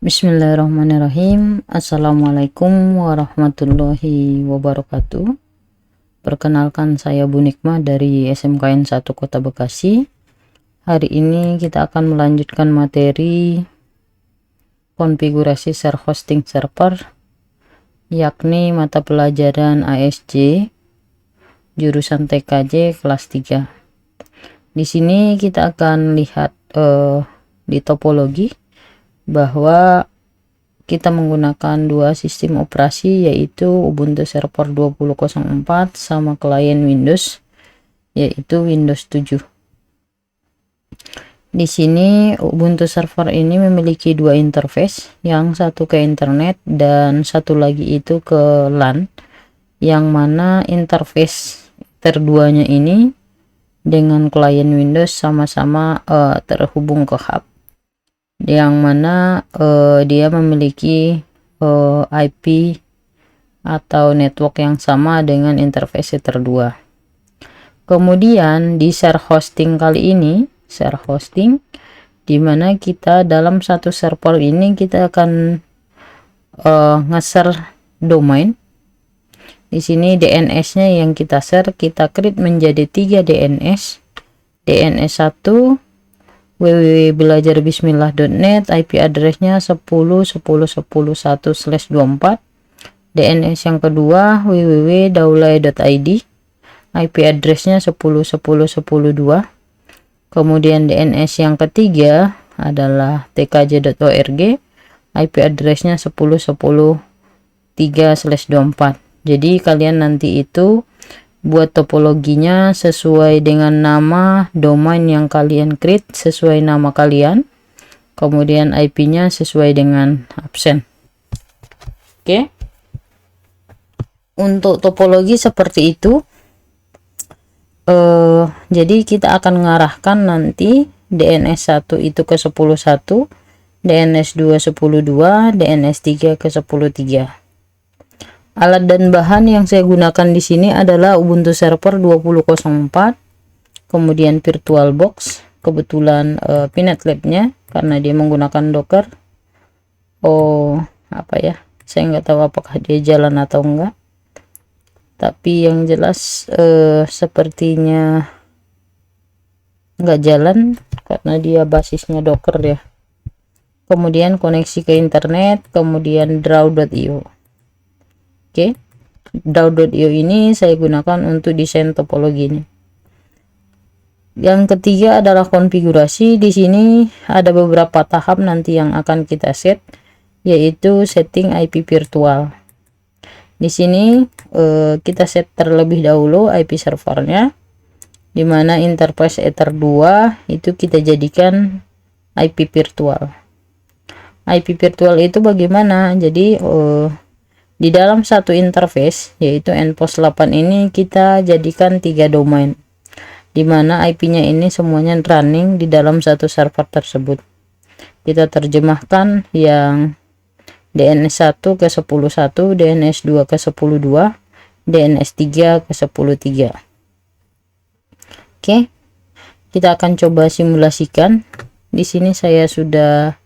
Bismillahirrahmanirrahim. Assalamualaikum warahmatullahi wabarakatuh. Perkenalkan, saya Bu Nikmah dari SMKN 1 Kota Bekasi. Hari ini kita akan melanjutkan materi konfigurasi share hosting server, yakni mata pelajaran ASJ jurusan TKJ kelas 3. Di sini kita akan lihat di topologi bahwa kita menggunakan dua sistem operasi, yaitu Ubuntu Server 20.04 sama klien Windows, yaitu Windows 7. Di sini Ubuntu Server ini memiliki dua interface, yang satu ke internet dan satu lagi itu ke LAN, yang mana interface terduanya ini dengan klien Windows sama-sama terhubung ke hub, yang mana dia memiliki IP atau network yang sama dengan interface terdua. Kemudian di share hosting kali ini, share hosting, dimana kita dalam satu server ini kita akan nge-share domain. Di sini DNS-nya yang kita share, kita create menjadi 3 DNS. DNS 1 www.belajarbismillah.net, IP addressnya 10.10.10.1/24. DNS yang kedua www.daulay.id, IP addressnya 10.10.10.2. Kemudian DNS yang ketiga adalah tkj.org, IP addressnya 10.10.3/24. Jadi kalian nanti itu buat topologinya sesuai dengan nama domain yang kalian create, sesuai nama kalian, kemudian IP-nya sesuai dengan absen. Oke, untuk topologi seperti itu. Jadi kita akan mengarahkan nanti DNS 1 itu ke 10.1, DNS 2 10.2, DNS 3 ke 10.3. Alat dan bahan yang saya gunakan di sini adalah Ubuntu Server 20.04, kemudian VirtualBox, kebetulan Pinet Lab-nya karena dia menggunakan Docker. Saya nggak tahu apakah dia jalan atau enggak, tapi yang jelas sepertinya nggak jalan karena dia basisnya Docker ya. Kemudian koneksi ke internet, kemudian draw.io. Oke, draw.io ini saya gunakan untuk desain topologi ini. Yang ketiga adalah konfigurasi. Di sini ada beberapa tahap nanti yang akan kita set, yaitu setting IP virtual. Di sini kita set terlebih dahulu IP servernya, dimana interface Ether 2 itu kita jadikan IP virtual. IP virtual itu bagaimana? Jadi di dalam satu interface, yaitu npos 8 ini, kita jadikan 3 domain, dimana IP-nya ini semuanya running di dalam satu server tersebut. Kita terjemahkan yang DNS 1 ke 10.1, DNS 2 ke 10.2, DNS 3 ke 10.3. Oke, kita akan coba simulasikan. Di sini saya sudah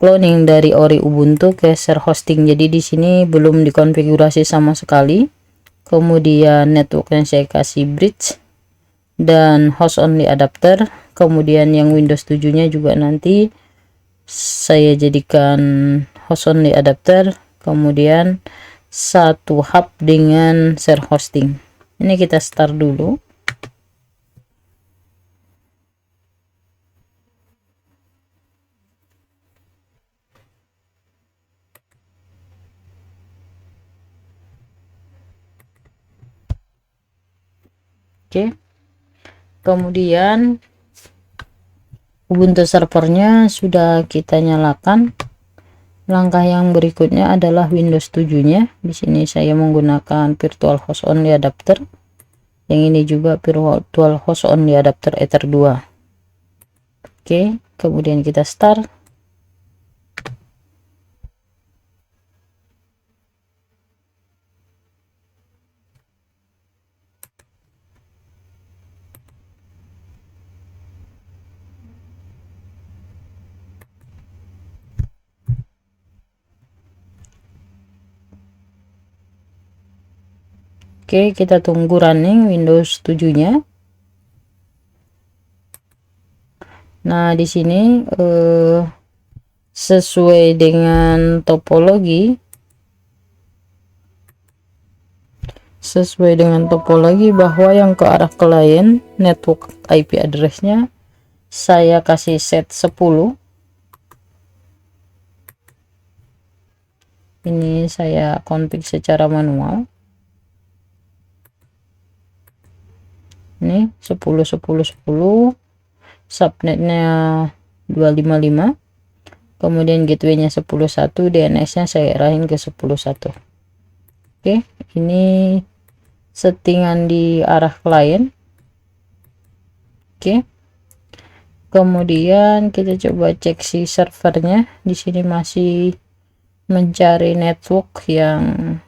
cloning dari ori Ubuntu ke share hosting, jadi di sini belum dikonfigurasi sama sekali. Kemudian networknya saya kasih bridge dan host only adapter. Kemudian yang Windows 7 nya juga nanti saya jadikan host only adapter, kemudian satu hub dengan share hosting. Ini kita start dulu. Oke, kemudian Ubuntu servernya sudah kita nyalakan. Langkah yang berikutnya adalah Windows 7 nya. Di sini saya menggunakan virtual host only adapter, yang ini juga virtual host only adapter Ether 2. Oke, kemudian kita start. Oke, kita tunggu running Windows 7-nya. Nah, di sini sesuai dengan topologi bahwa yang ke arah klien network IP address-nya saya kasih set 10. Ini saya config secara manual. Ini 10 10 10, subnetnya 255, kemudian gateway-nya 10.1, DNS-nya saya arahin ke 10.1. Oke, ini settingan di arah klien. Oke, kemudian kita coba cek si servernya. Di sini masih mencari network yang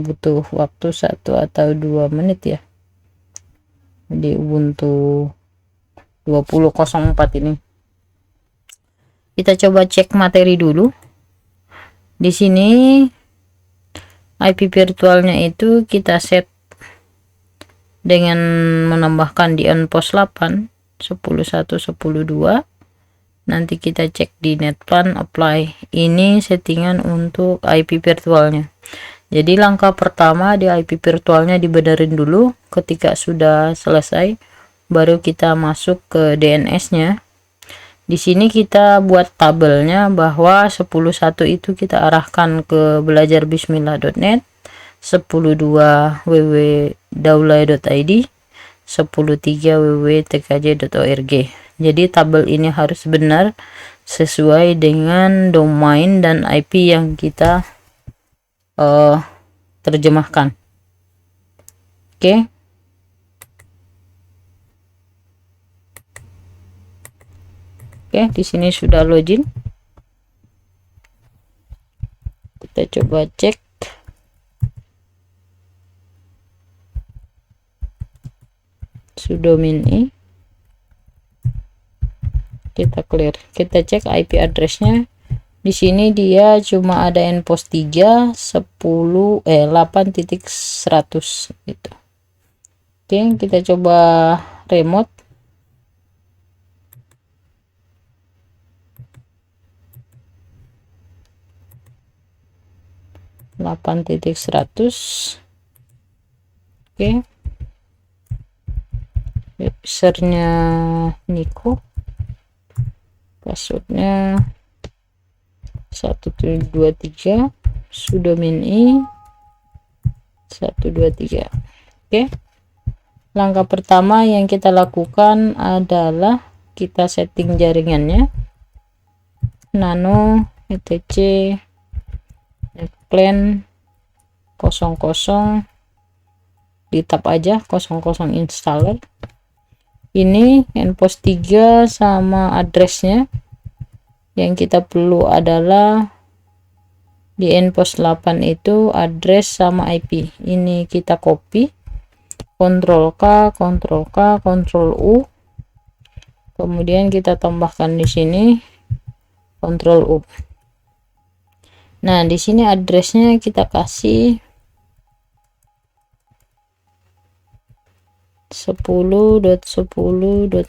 butuh waktu 1 atau 2 menit ya. Di Ubuntu 20.04 ini. Kita coba cek materi dulu. Di sini IP virtualnya itu kita set dengan menambahkan di onPOS 8 10.1 10.2. Nanti kita cek di netplan apply. Ini settingan untuk IP virtualnya. Jadi langkah pertama di IP virtualnya dibenerin dulu. Ketika sudah selesai baru kita masuk ke DNS-nya. Di sini kita buat tabelnya bahwa 10.1 itu kita arahkan ke belajarbismillah.net, 10.2 www.daulay.id, 10.3 www.tkj.org. Jadi tabel ini harus benar sesuai dengan domain dan IP yang kita terjemahkan. Oke. Oke, di sini sudah login. Kita coba cek. Sudo min i. Kita clear. Kita cek IP address-nya. Di sini dia cuma ada nPOS 3 8.100 gitu. Oke, kita coba remote. Oke, usernya Niko, passwordnya 1723, sudo min i 123. Oke, langkah pertama yang kita lakukan adalah kita setting jaringannya, nano etc plan 00, di tab aja 00 installer. Ini nPOS 3 sama addressnya. Yang kita perlu adalah di nPOS 8 itu address sama IP. Ini kita copy, Ctrl K, Ctrl K, Ctrl U. Kemudian kita tambahkan di sini Ctrl U. Nah, di sini addressnya kita kasih 10.10.10.1.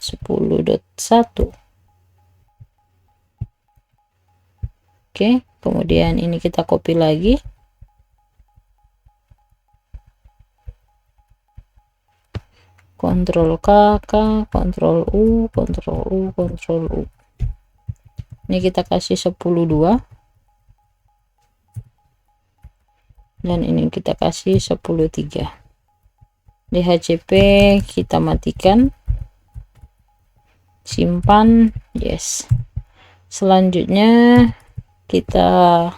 Oke, kemudian ini kita copy lagi. Ctrl K, Ctrl U, Ctrl U, Ctrl U. Ini kita kasih 10.2. Dan ini kita kasih 10.3. DHCP kita matikan, simpan, yes. Selanjutnya kita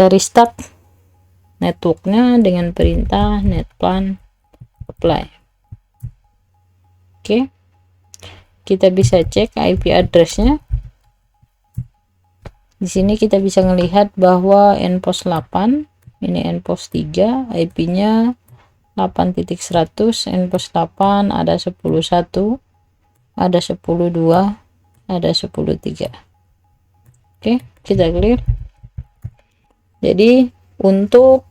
restart networknya dengan perintah netplan apply. Oke, kita bisa cek IP addressnya. Di sini kita bisa melihat bahwa nPOS 8 ini nPOS 3, IP-nya 8.100, nPOS 8 ada 10.1, ada 10.2, ada 10.3. Oke, kita clear. Jadi untuk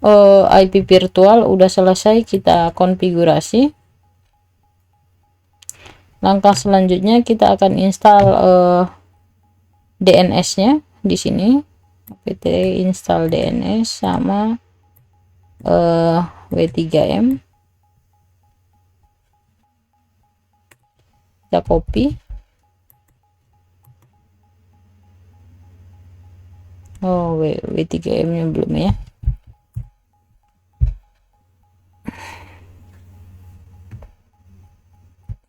IP virtual udah selesai kita konfigurasi. Langkah selanjutnya kita akan install DNS-nya di sini. apt install DNS sama W3M. Kita copy. W3M nya belum ya.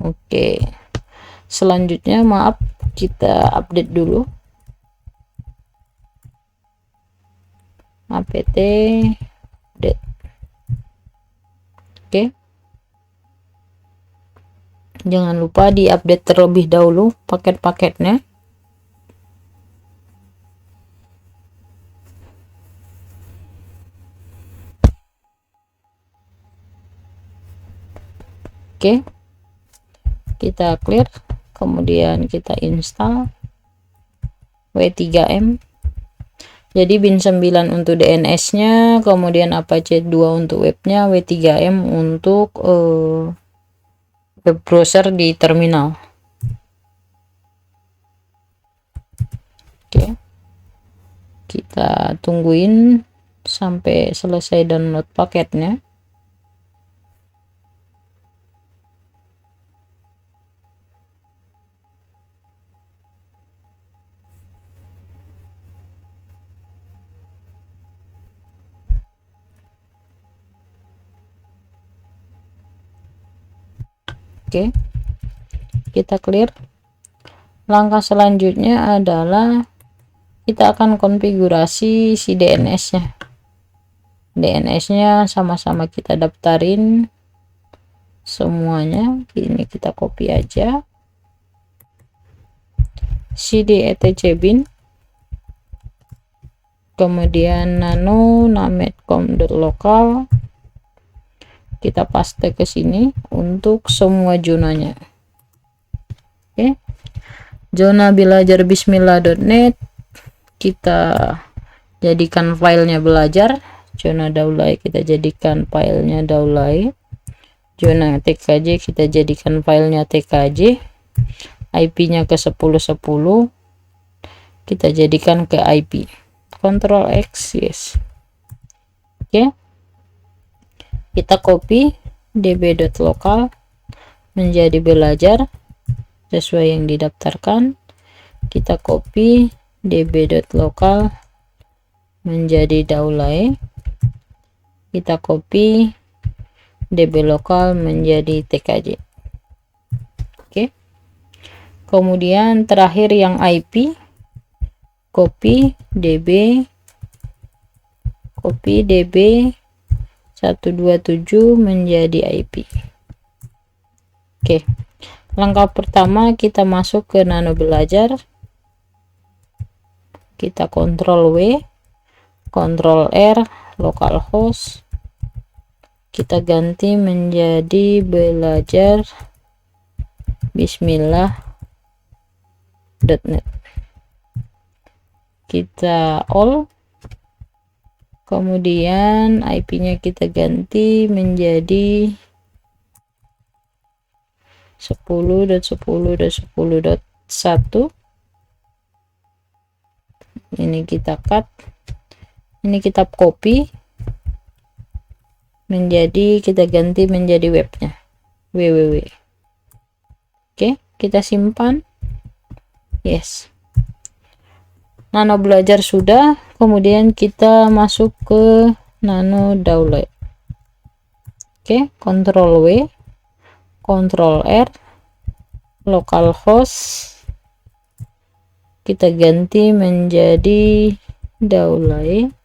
Oke, selanjutnya maaf, kita update dulu apt update. Oke, jangan lupa diupdate terlebih dahulu paket-paketnya. Oke, kita clear, kemudian kita install W3M. Jadi bin 9 untuk DNS nya, kemudian Apache 2 untuk webnya, W3M untuk web browser di terminal. Oke, kita tungguin sampai selesai download paketnya. Oke, kita clear. Langkah selanjutnya adalah kita akan konfigurasi si DNS-nya. DNS-nya sama-sama kita daftarin semuanya. Ini kita copy aja. cd etc bin, kemudian nano named.com.local, kita paste ke sini untuk semua zonanya. Oke, zona belajar bismillah.net kita jadikan filenya belajar. Zona daulay kita jadikan filenya daulay. Zona TKJ kita jadikan filenya TKJ. IP-nya ke 1010 kita jadikan ke IP. Ctrl X, yes. Oke, kita copy db.local menjadi belajar sesuai yang didaftarkan. Kita copy db.local menjadi daulay. Kita copy db lokal menjadi TKJ. Oke, kemudian terakhir yang IP, copy db 127 menjadi IP. Oke, langkah pertama kita masuk ke nano belajar, kita Ctrl W, Ctrl R, localhost, kita ganti menjadi belajar bismillah.net. Kita all, kemudian IP-nya kita ganti menjadi 10.10.10.1. ini kita cut, ini kita copy menjadi, kita ganti menjadi webnya www. Oke, kita simpan, yes. Nano belajar sudah, kemudian kita masuk ke nano download. Oke, Ctrl W, Ctrl R, localhost, kita ganti menjadi daulay.id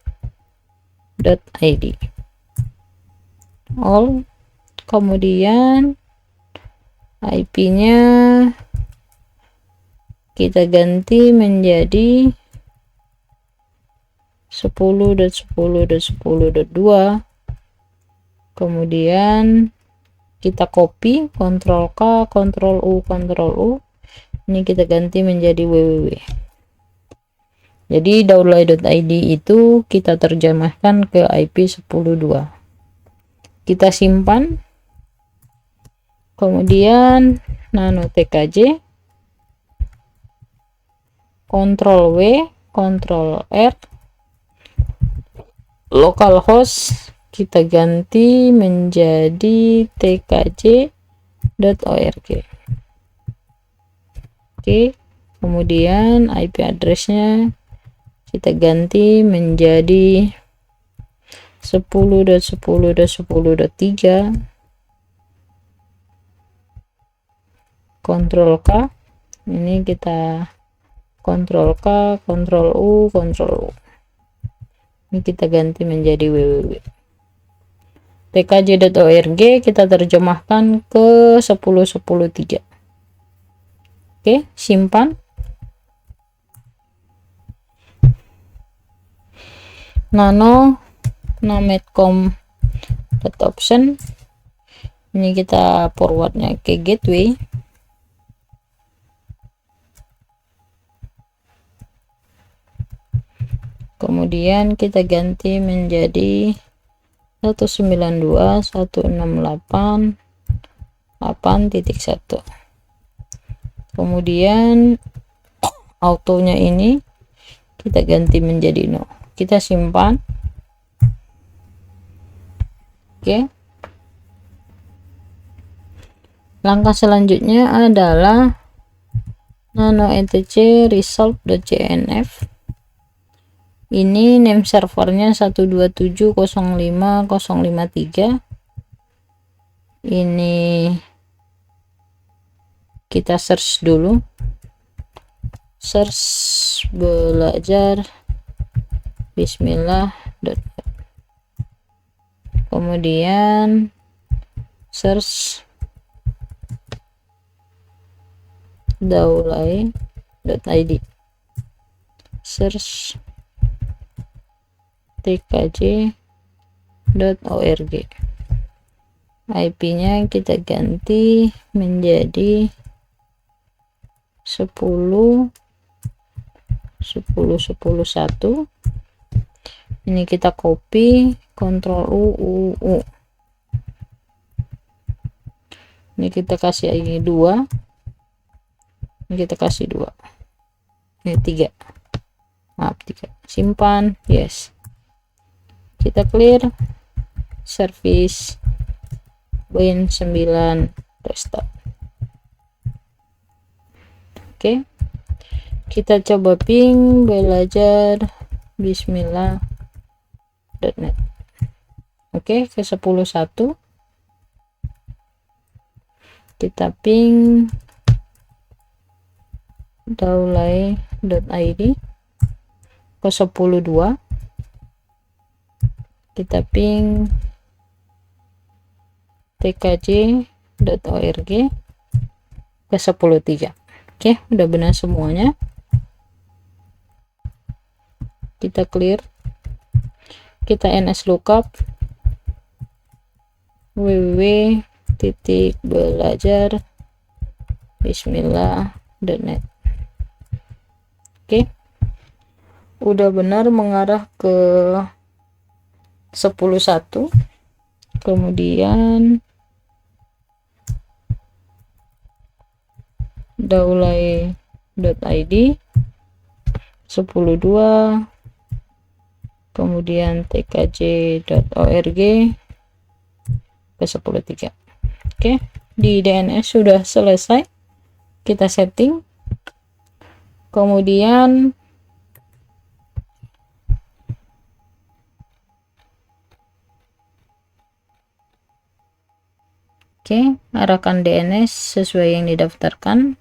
all, kemudian IP-nya kita ganti menjadi 10.10.10.2, kemudian kita copy, Ctrl K, Ctrl U, Ctrl U, ini kita ganti menjadi www. Jadi daulay.id itu kita terjemahkan ke IP 10.2. Kita simpan, kemudian nano tkj, Ctrl W, Ctrl R, localhost kita ganti menjadi tkj.org. Oke, kemudian IP addressnya kita ganti menjadi 10.10.10.3. Ctrl K, ini kita Ctrl K, Ctrl U, Ctrl U. Ini kita ganti menjadi www. tkj.org kita terjemahkan ke 10.10.3. Oke, simpan. Nano nametcom.option, ini kita forwardnya ke gateway. Kemudian kita ganti menjadi 192.168.8.1. Kemudian autonya ini kita ganti menjadi no. Kita simpan. Oke. Langkah selanjutnya adalah nano etc resolve.cnf. Ini name servernya 127.05053. Ini kita search dulu, search belajar bismillah. Kemudian search daulay.id, search tkj.org. IP-nya kita ganti menjadi 10.10.10.1. Ini kita copy, Ctrl U. Ini kita kasih ini 2. Ini kita kasih 2. Ini 3. Maaf, 3. Simpan, yes. Kita clear, service win 9, restart. Oke, kita coba ping belajar bismillah.net. Oke, ke 10.1 kita ping daulay.id, ke 10.2 kita ping tkj.org, ke 10.3. Oke, udah benar semuanya. Kita clear, kita ns lookup www.belajar bismillah.net. Oke, udah benar mengarah ke 10.1. Kemudian daulay.id 10.2, kemudian tkj.org ke 10.3. Oke, di DNS sudah selesai, kita setting. Kemudian arahkan DNS sesuai yang didaftarkan.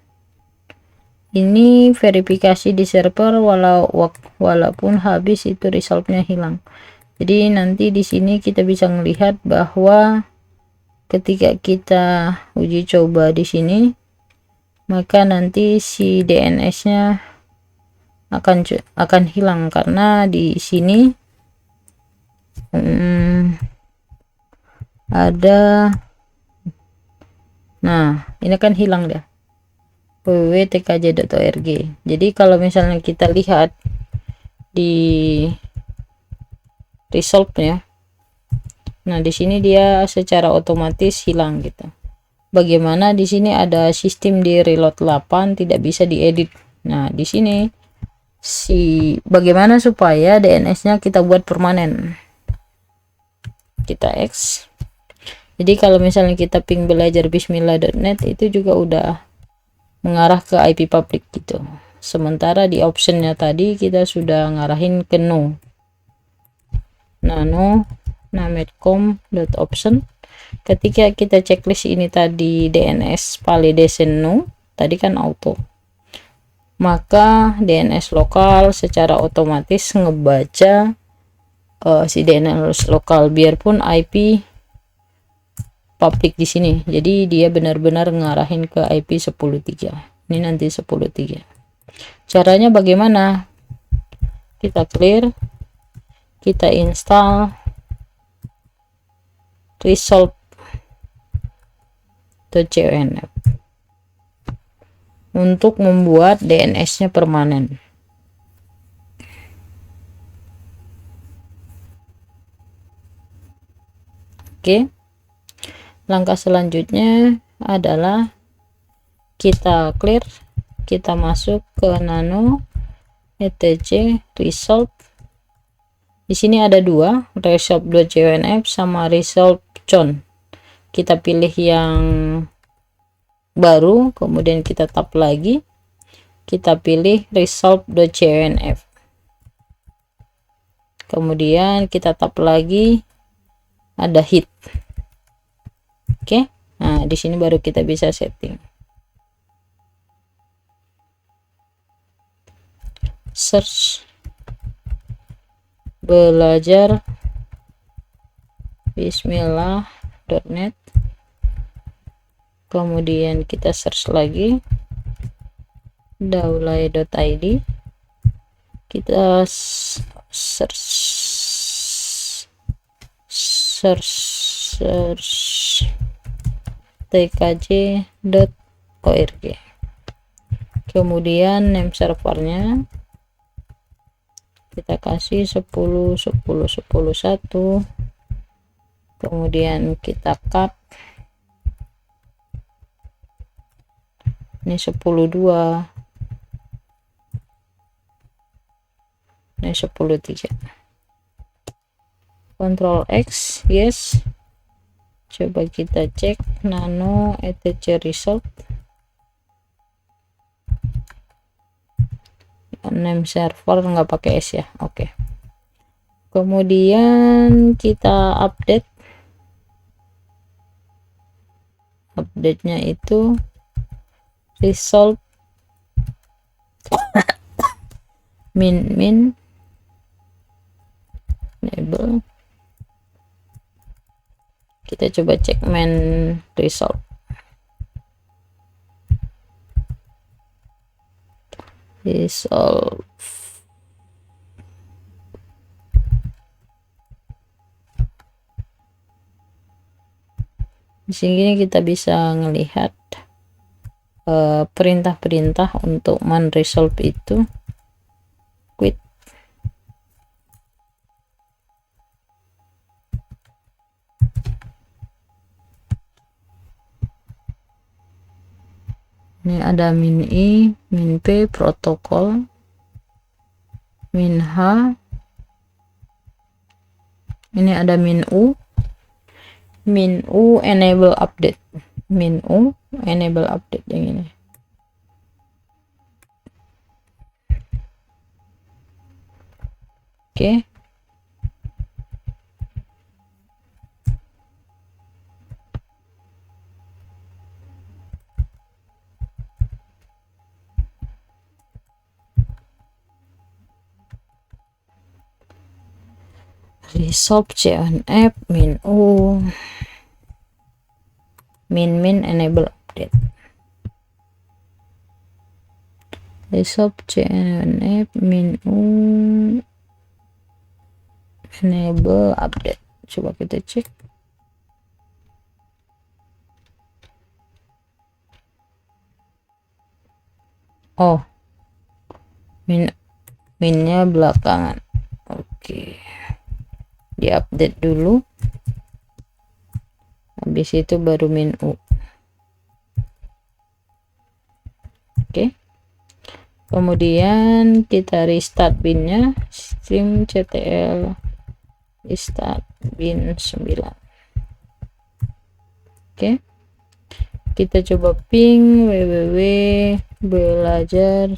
Ini verifikasi di server walaupun habis itu resultnya hilang. Jadi nanti di sini kita bisa melihat bahwa ketika kita uji coba di sini, maka nanti si DNS-nya akan hilang karena di sini ada, nah ini kan hilang dah, www.tkj.org. Jadi kalau misalnya kita lihat di resolve-nya. Nah, di sini dia secara otomatis hilang gitu. Bagaimana di sini ada sistem di reload 8 tidak bisa diedit. Nah, di sini bagaimana supaya DNS-nya kita buat permanen. Kita X. Jadi kalau misalnya kita ping belajar bismillah.net itu juga udah mengarah ke IP public gitu. Sementara di optionnya tadi kita sudah ngarahin ke no. Nano nametcom.option. Ketika kita checklist ini tadi DNS validation no, tadi kan auto. Maka DNS lokal secara otomatis ngebaca si DNS lokal biarpun IP public di sini. Jadi dia benar-benar ngarahin ke IP 10.3. Ini nanti 10.3. Caranya bagaimana? Kita clear, kita install resolve.conf untuk membuat DNS-nya permanen. Oke. Langkah selanjutnya adalah kita clear, kita masuk ke nano etc resolve. Di sini ada dua, resolve.conf sama resolve.con. Kita pilih yang baru, kemudian kita tap lagi, kita pilih resolve.conf. Kemudian kita tap lagi, ada hit. Oke. Nah, di sini baru kita bisa setting. Search belajar bismillah.net. Kemudian kita search lagi daulay.id. Kita search tkj.org. Kemudian name servernya kita kasih 10 10 10 1. Kemudian kita cut ini 10 2, ini 10 3. Ctrl X, yes. Coba kita cek nano etc result. Name server nggak pakai S ya. Oke. Kemudian kita update-nya itu result min enable. Kita coba cek main result. Resolve. Di sini kita bisa melihat perintah-perintah untuk man-resolve itu quit. Ini ada min I, min P protokol, min H, ini ada min U enable update, min U enable update yang ini. Oke. Resolve CNF min U min enable update. Resolve CNF min U enable update. Coba kita cek. Oh, min minnya belakangan. Oke, diupdate dulu, habis itu baru min u. Oke, kemudian kita restart binnya, streamctl restart bin 9. Oke, kita coba ping www belajar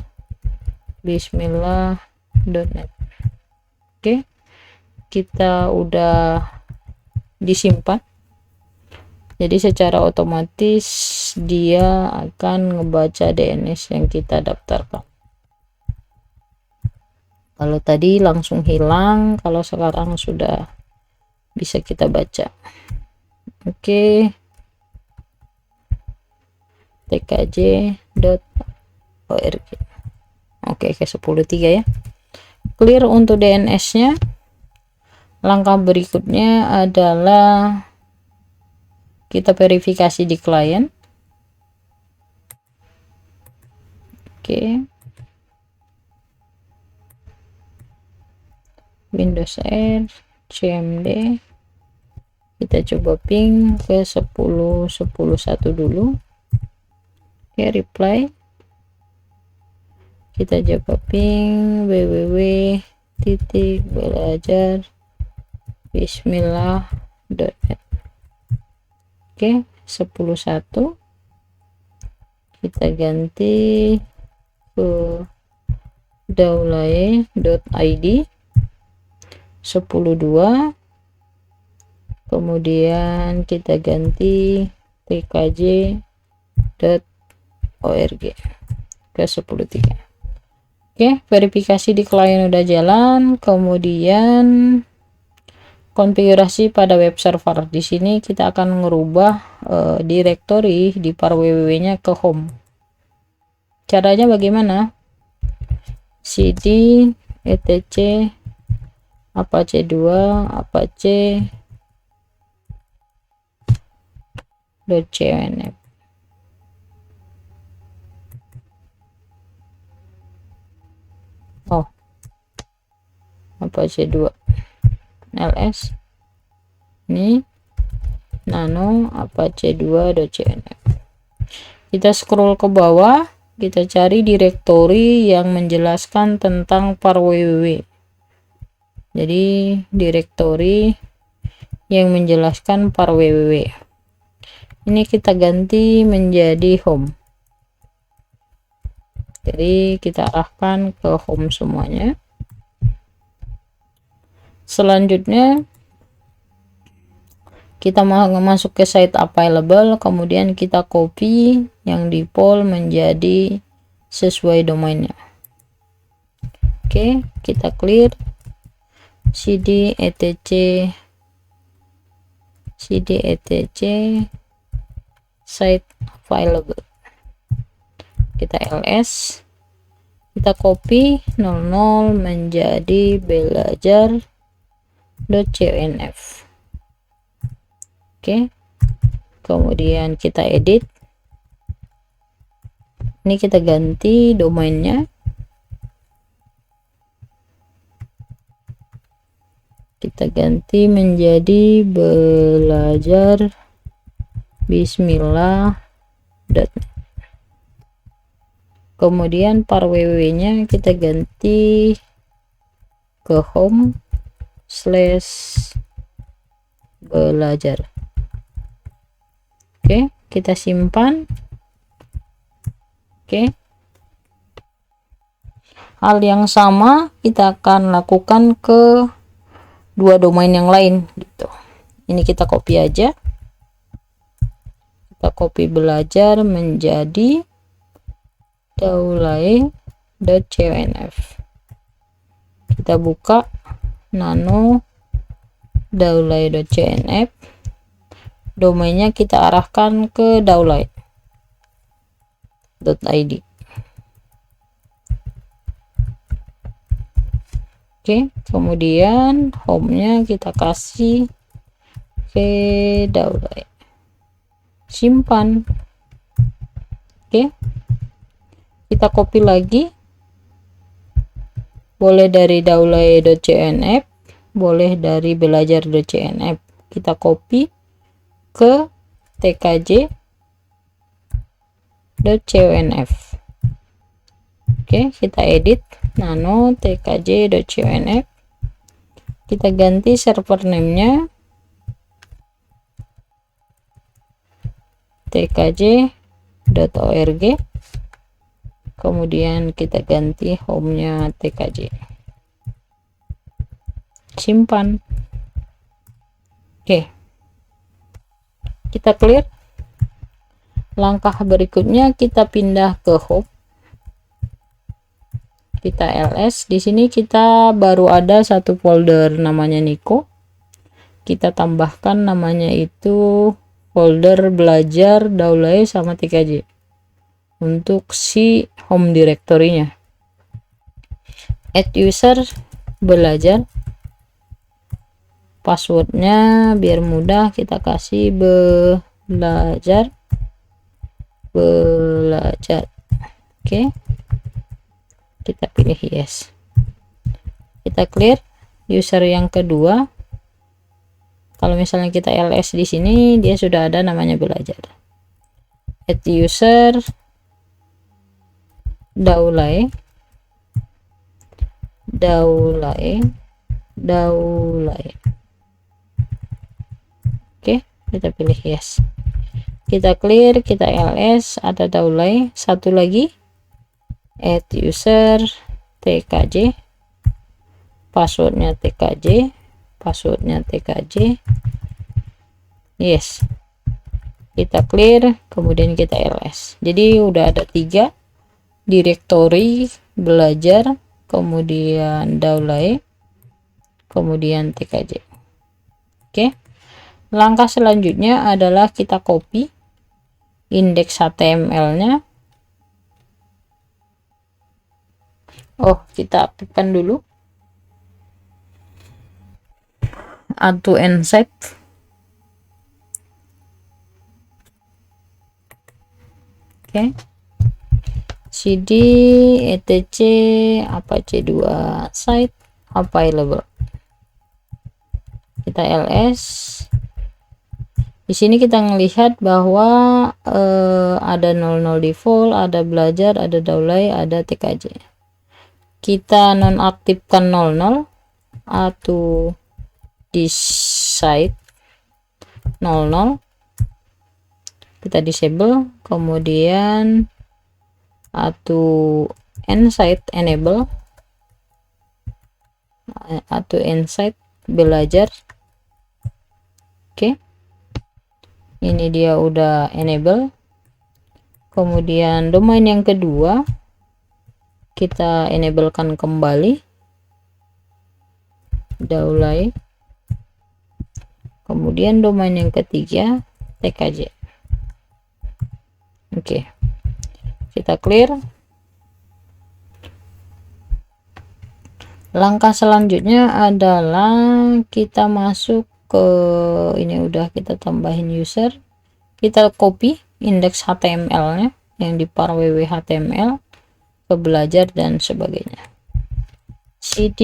bismillah.net. Oke, kita udah disimpan, jadi secara otomatis dia akan ngebaca DNS yang kita daftarkan. Kalau tadi langsung hilang, kalau sekarang sudah bisa kita baca. Oke, tkj.org. Oke, ke 10.3 ya. Clear untuk DNS-nya. Langkah berikutnya adalah kita verifikasi di klien. Oke, Windows R cmd, kita coba ping ke 10.10.1 dulu. Oke, reply, kita coba ping www.belajar.bismillah.net. Oke, 10.1 kita ganti ke daulaye.id. 10.2 kemudian kita ganti tkj.org ke 10.3. Oke, verifikasi di klien udah jalan. Kemudian konfigurasi pada web server. Di sini kita akan merubah direktori di par www-nya ke home. Caranya bagaimana? cd etc apache 2 apache.cnf. Oh, apache 2 ls ini nano apache 2.cnf. Kita scroll ke bawah, kita cari direktori yang menjelaskan tentang par www. Jadi direktori yang menjelaskan par www ini kita ganti menjadi home. Jadi kita arahkan ke home semuanya. Selanjutnya kita mau masuk ke site available, kemudian kita copy yang default menjadi sesuai domainnya. Oke, kita clear cd etc site available, kita ls, kita copy 00 menjadi belajar.cnf. Oke, kemudian kita edit, ini kita ganti domainnya, kita ganti menjadi belajar bismillah.net. Kemudian par www-nya kita ganti ke home/belajar. Oke, kita simpan. Oke, hal yang sama kita akan lakukan ke dua domain yang lain gitu. Ini kita copy aja, kita copy belajar menjadi daulaye.cnf. Kita buka nano daulaye.cnf, domainnya kita arahkan ke daulaye.id. Oke, kemudian home-nya kita kasih ke daulaye, simpan. Oke, kita copy lagi, boleh dari daulay.cnf, boleh dari belajar.cnf. Kita copy ke tkj.cnf. Oke, kita edit nano tkj.cnf. Kita ganti server name-nya tkj.org. Kemudian kita ganti home-nya tkj. Simpan. Oke. Kita clear. Langkah berikutnya kita pindah ke home. Kita ls. Di sini kita baru ada satu folder namanya Niko. Kita tambahkan namanya itu folder belajar, daulay sama tkj untuk si home directory-nya. Add user belajar, passwordnya biar mudah kita kasih belajar. Oke, kita pilih yes. Kita clear. User yang kedua, kalau misalnya kita ls di sini dia sudah ada namanya belajar. Add user daulay. Oke, kita pilih yes. Kita clear, kita ls, ada daulay. Satu lagi, add user tkj, passwordnya tkj, yes. Kita clear, kemudian kita ls. Jadi udah ada 3 directory, belajar, kemudian daulay, kemudian tkj. Oke, langkah selanjutnya adalah kita copy indeks HTML-nya. Kita aktifkan dulu add to inside. Oke, cd etc apache2 site available. Kita ls. Di sini kita melihat bahwa ada 00 default, ada belajar, ada daulay, ada tkj. Kita nonaktifkan 00 atau di site 00, kita disable, kemudian atau inside enable, atau inside belajar. Oke, ini dia udah enable. Kemudian domain yang kedua kita enablekan kembali daulay. Kemudian domain yang ketiga tkj. Oke, kita clear. Langkah selanjutnya adalah kita masuk ke ini, udah kita tambahin user, kita copy indeks HTML-nya yang di par www html ke belajar dan sebagainya. cd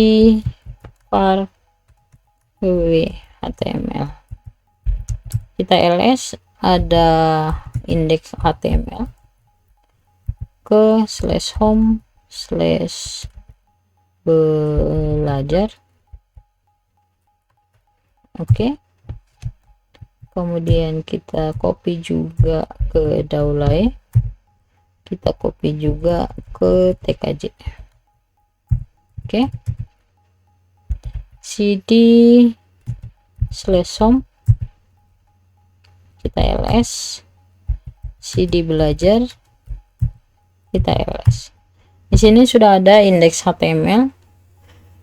par www html. Kita ls, ada indeks html ke /home/belajar. Oke, kemudian kita copy juga ke daulay, kita copy juga ke tkj. Oke, cd /home, kita ls, cd belajar, kita ls. Di sini sudah ada indeks HTML.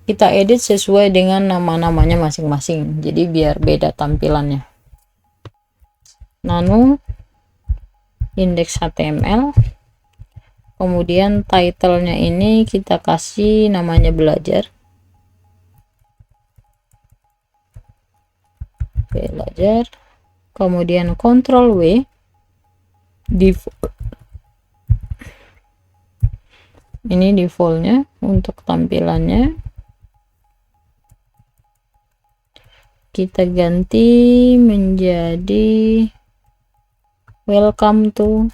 Kita edit sesuai dengan nama-namanya masing-masing, jadi biar beda tampilannya. Nano indeks HTML, kemudian title-nya ini kita kasih namanya belajar. Kemudian Ctrl W, Ini defaultnya. Untuk tampilannya kita ganti menjadi welcome to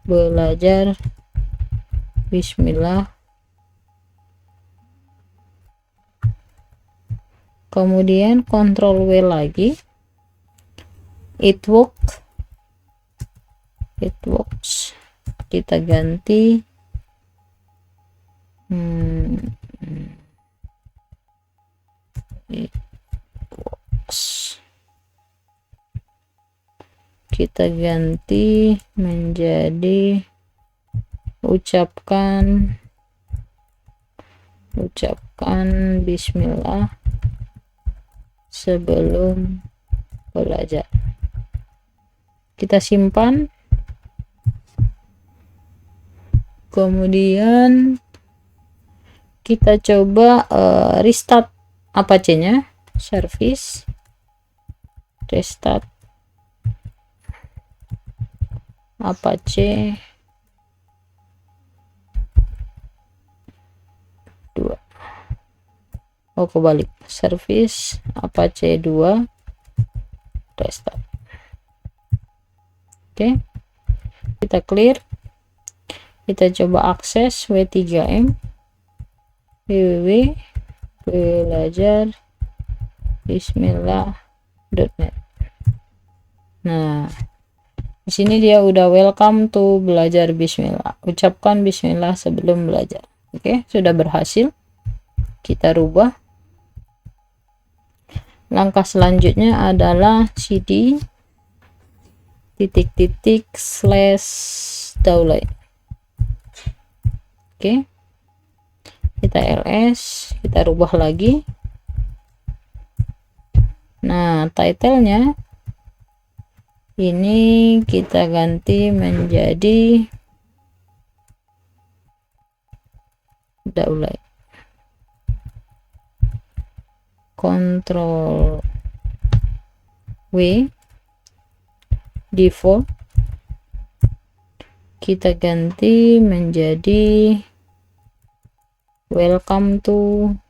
belajar bismillah. Kemudian Ctrl W lagi, it works, kita ganti it works, kita ganti menjadi ucapkan bismillah sebelum belajar. Kita simpan, kemudian kita coba restart Apache-nya, service restart Apache 2. Oh, kebalik, service Apache 2 restart. Oke, kita clear, kita coba akses W3M www.belajar bismillah.net. Nah, di sini dia udah welcome to belajar bismillah, ucapkan bismillah sebelum belajar. Oke, sudah berhasil. Kita rubah. Langkah selanjutnya adalah cd /download. Oke, kita ls, kita rubah lagi. Nah, title-nya ini kita ganti menjadi download. Ctrl W, default kita ganti menjadi welcome to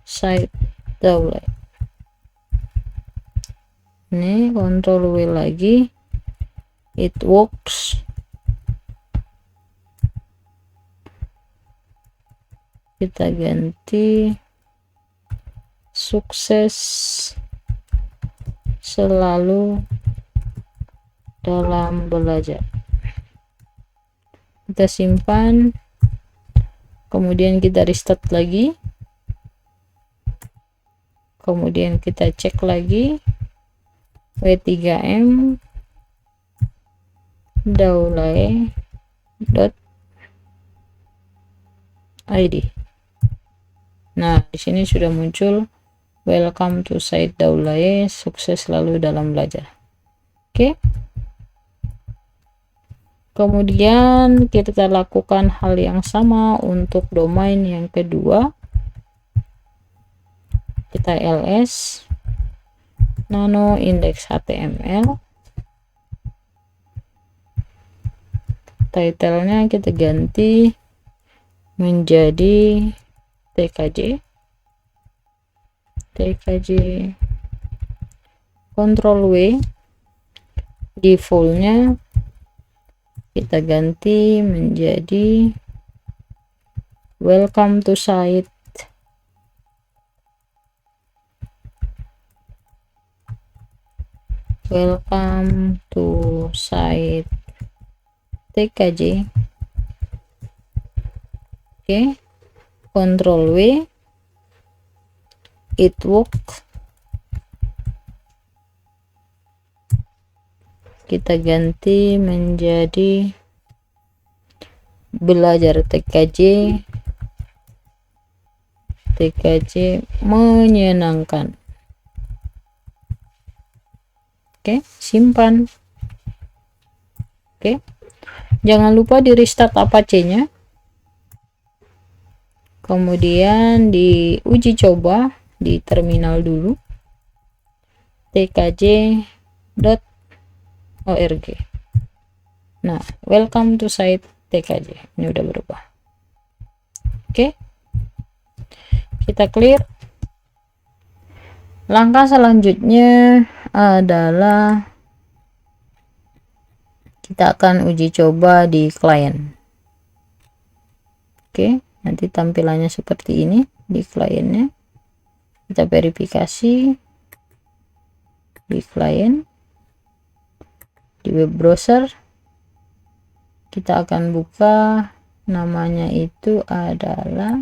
site download. Ini Ctrl W lagi, it works, kita ganti sukses selalu dalam belajar. Kita simpan, kemudian kita restart lagi, kemudian kita cek lagi W3M download.id. Nah, di sini sudah muncul welcome to site Daulaye, sukses selalu dalam belajar. Oke. Kemudian kita lakukan hal yang sama untuk domain yang kedua. Kita ls nano index html. Title-nya kita ganti menjadi tkj. Ctrl W, default-nya kita ganti menjadi welcome to site tkj. Oke, Ctrl W, it works, kita ganti menjadi belajar tkj menyenangkan. Oke, simpan. Oke, jangan lupa di restart Apache-nya, kemudian diuji coba di terminal dulu tkj .org. Nah, welcome to site TKJ. Ini udah berubah. Oke. Kita clear. Langkah selanjutnya adalah kita akan uji coba di klien. Oke, nanti tampilannya seperti ini di kliennya. Kita verifikasi di klien. Di web browser kita akan buka, namanya itu adalah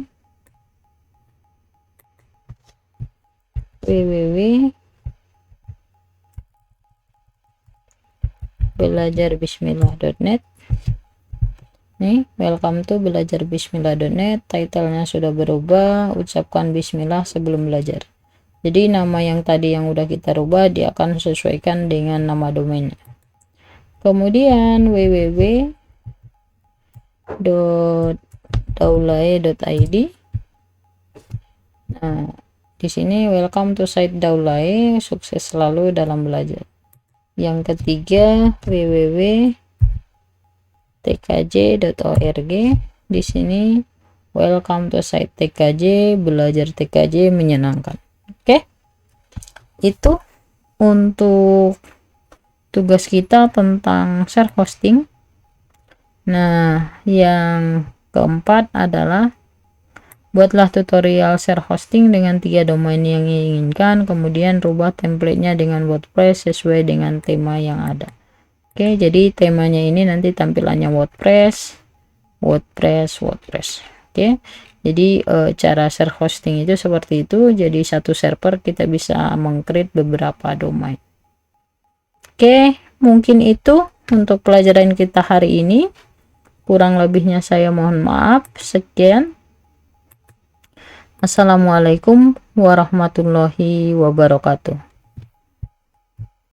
www.belajarbismillah.net. nih, welcome to belajarbismillah.net. Titlenya sudah berubah, ucapkan bismillah sebelum belajar. Jadi nama yang tadi yang udah kita rubah, dia akan sesuaikan dengan nama domainnya. Kemudian www.daulae.id. Nah, di sini welcome to site Daulae, sukses selalu dalam belajar. Yang ketiga www.tkj.org. Di sini welcome to site TKJ, belajar TKJ menyenangkan. Oke. Itu untuk tugas kita tentang share hosting. Nah, yang keempat adalah buatlah tutorial share hosting dengan 3 domain yang diinginkan, kemudian rubah templatenya dengan WordPress sesuai dengan tema yang ada. Oke, jadi temanya ini nanti tampilannya WordPress. Oke, jadi cara share hosting itu seperti itu. Jadi satu server kita bisa meng-create beberapa domain. Oke, mungkin itu untuk pelajaran kita hari ini. Kurang lebihnya saya mohon maaf. Sekian. Assalamualaikum warahmatullahi wabarakatuh.